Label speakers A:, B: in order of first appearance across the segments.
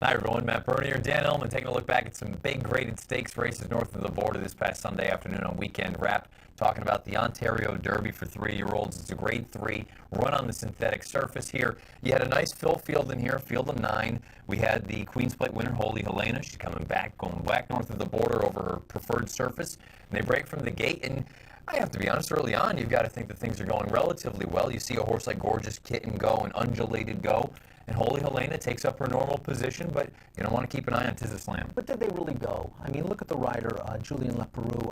A: Hi everyone, Matt Bernie here, Dan Illman taking a look back at some big graded stakes races north of the border this past Sunday afternoon on Weekend Wrap. Talking about the Ontario Derby for 3-year-olds. It's a grade 3 run on the synthetic surface here. You had a nice fill field in here, field of 9. We had the Queen's Plate winner, Holy Helena. She's coming back, going back north of the border over her preferred surface. And they break from the gate, and I have to be honest, early on, you've got to think that things are going relatively well. You see a horse like Gorgeous Kitten go and Undulated go, and Holy Helena takes up her normal position, but you don't want to keep an eye on Tiz Slam.
B: But did they really go? I mean, look at the rider, Julian Leperoux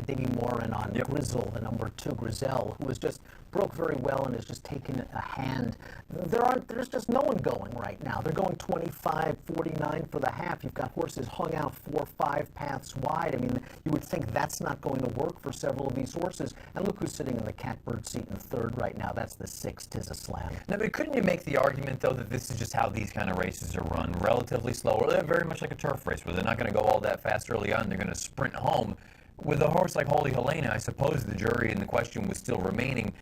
B: Davy Morin on Grizzle, the number 2 Grizel, who was just broke very well and has just taken a hand. There's just no one going right now. They're going 25-49 for the half. You've got horses hung out 4-5 paths wide. I mean, you would think that's not going to work for several of these horses. And look who's sitting in the catbird seat in third right now. That's the 6 Tiz Slam.
A: Now, but couldn't you make the argument, though, that this is just how these kind of races are run? Relatively slow, or they're very much like a turf race, where they're not going to go all that fast early on. They're going to sprint home. With a horse like Holy Helena, I suppose the jury and the question was still remaining,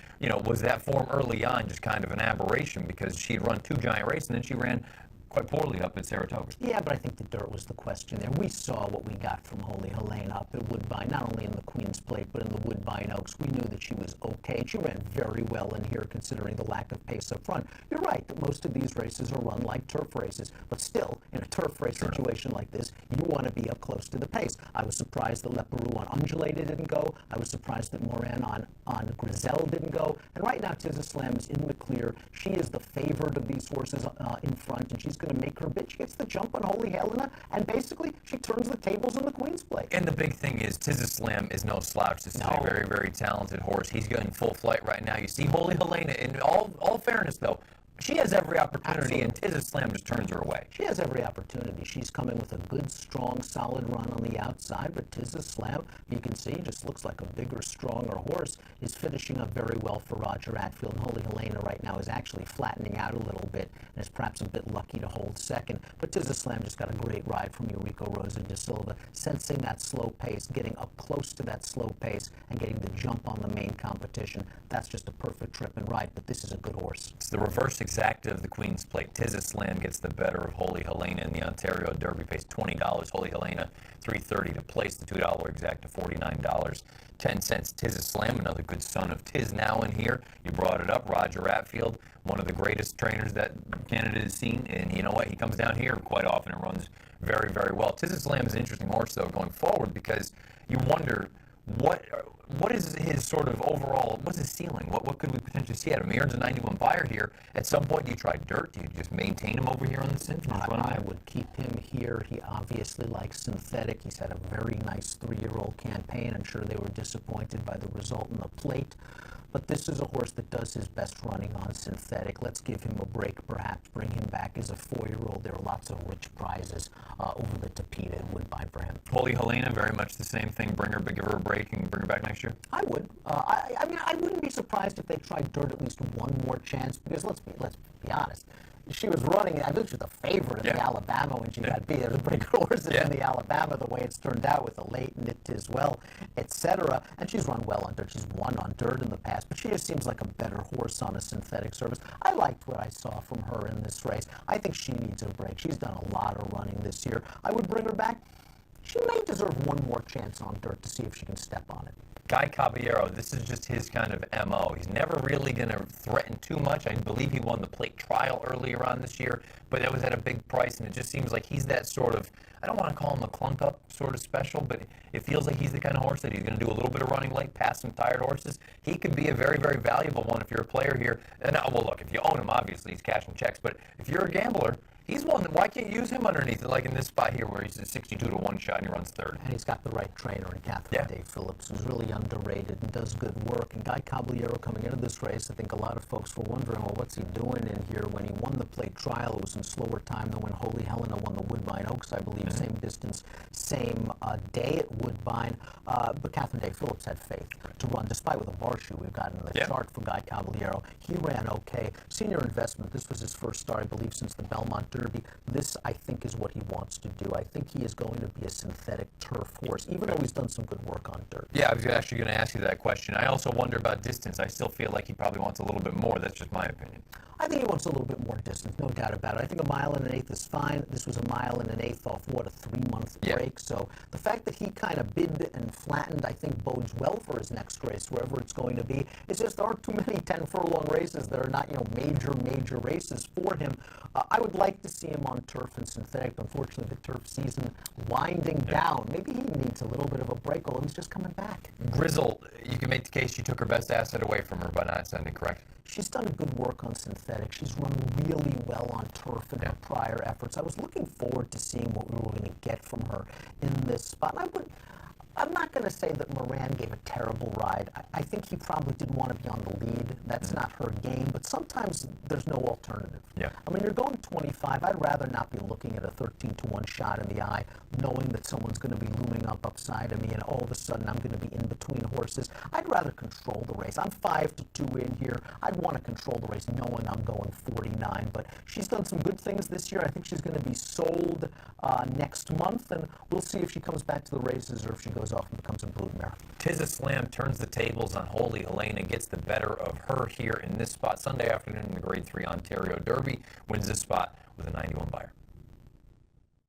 A: was that form early on just kind of an aberration because she'd run 2 giant races and then she ran quite poorly up at Saratoga?
B: Yeah, but I think the dirt was the question there. We saw what we got from Holy Helena up at Woodbine, not only in the Queen's Plate, but in the Woodbine Oaks. We knew that she was okay. She ran very well in here, considering the lack of pace up front. You're right that most of these races are run like turf races, but still, in a turf race situation like this, you want to be up close to the pace. I was surprised that Leperoux on Undulated didn't go. I was surprised that Morin on Grizel didn't go. And right now, Tiz Slam is in the clear. She is the favorite of these horses in front, and she's going to make her bid. She gets the jump on Holy Helena, and basically she turns the tables in the Queen's Plate.
A: And the big thing is Tiz Slam is no slouch. This is a very, very talented horse. He's getting full flight right now. You see Holy Helena, in all fairness though, she has every opportunity, and Tiz Slam just turns her away.
B: She has every opportunity. She's coming with a good, strong, solid run on the outside, but Tiz Slam, you can see, just looks like a bigger, stronger horse, is finishing up very well for Roger Attfield. And Holy Helena right now is actually flattening out a little bit and is perhaps a bit lucky to hold second. But Tiz Slam just got a great ride from Eurico Rosa da Silva, sensing that slow pace, getting up close to that slow pace, and getting the jump on the main competition. That's just a perfect trip and ride, but this is a good horse.
A: It's the reverse exact of the Queen's Plate. Tiz Slam gets the better of Holy Helena in the Ontario Derby, pays $20. Holy Helena, $3.30 to place. The $2 exact to $49.10. Tiz Slam, another good son of Tiz now in here. You brought it up, Roger Attfield, one of the greatest trainers that Canada has seen, and you know what? He comes down here quite often and runs very, very well. Tiz Slam is an interesting horse, though, going forward, because you wonder what is his sort of overall, what's his ceiling? What could we potentially see out of him? He earns a 91 buyer here. At some point, do you try dirt? Do you just maintain him over here on the synth?
B: I would keep him here. He obviously likes synthetic. He's had a very nice 3-year-old campaign. I'm sure they were disappointed by the result in the plate. But this is a horse that does his best running on synthetic. Let's give him a break, perhaps bring him back as a 4-year-old. There are lots of rich prizes over the Tapeta and Woodbine for him.
A: Holy Helena, very much the same thing. Give her a break and bring her back next year?
B: I would. I mean, I wouldn't be surprised if they tried dirt at least one more chance, because let's be honest. She was running, I think she was the favorite in the Alabama when she got beat. There was pretty good horses in the Alabama, the way it's turned out with the late Knit as well, etc. And she's run well on dirt. She's won on dirt in the past, but she just seems like a better horse on a synthetic surface. I liked what I saw from her in this race. I think she needs a break. She's done a lot of running this year. I would bring her back. She may deserve one more chance on dirt to see if she can step on it.
A: Guy Caballero, this is just his kind of MO. He's never really going to threaten too much. I believe he won the plate trial earlier on this year, but that was at a big price, and it just seems like he's that sort of, I don't want to call him a clunk-up sort of special, but it feels like he's the kind of horse that he's going to do a little bit of running late, pass some tired horses. He could be a very, very valuable one if you're a player here. And well, look, if you own him, obviously he's cashing checks, but if you're a gambler, he's one that, why can't you use him underneath it, like in this spot here where he's a 62 to 1 shot and he runs third?
B: And he's got the right trainer in Catherine Day Phillips, who's really underrated and does good work. And Guy Caballero coming into this race, I think a lot of folks were wondering, well, what's he doing in here? When he won the plate trial, it was in slower time than when Holy Helena won the Woodbine Oaks, I believe, same distance, same day at Woodbine. But Catherine Day Phillips had faith to run, despite with a bar shoe we've got in the chart for Guy Caballero. He ran okay. Senior investment, this was his first start, I believe, since the Belmont Derby. This, I think, is what he wants to do. I think he is going to be a synthetic turf horse, even though he's done some good work on dirt.
A: Yeah, I was actually going to ask you that question. I also wonder about distance. I still feel like he probably wants a little bit more. That's just my opinion.
B: I think he wants a little bit more distance, no doubt about it. I think 1 1/8 is fine. This was 1 1/8 off, what, a 3-month break? So the fact that he kind of bid and flattened, I think, bodes well for his next race, wherever it's going to be. It's just there aren't too many 10-furlong races that are not, major races for him. I would like to see him on turf and synthetic. Unfortunately, the turf season winding down. Maybe he needs a little bit of a break, although he's just coming back.
A: Grizzle, you can make the case she took her best asset away from her by not sending, correct?
B: She's done good work on synthetic. She's run really well on turf in her prior efforts. I was looking forward to seeing what we were going to get from her in this spot. I'm not going to say that Moran gave a terrible ride. I think he probably didn't want to be on the lead. That's not her game, but sometimes there's no alternative.
A: Yeah.
B: I mean, you're going 25. I'd rather not be looking at a 13-1 shot in the eye, knowing that someone's going to be looming up upside of me, and all of a sudden I'm going to be in between horses. I'd rather control the race. I'm 5-2 in here. I'd want to control the race, knowing I'm going 49. But she's done some good things this year. I think she's going to be sold next month, and we'll see if she comes back to the races or if she goes off and becomes a broodmare.
A: Tizislam turns the tables on Holy Helena, gets the better of her here in this spot Sunday afternoon in the Grade 3 Ontario Derby, wins this spot with a 91 buyer.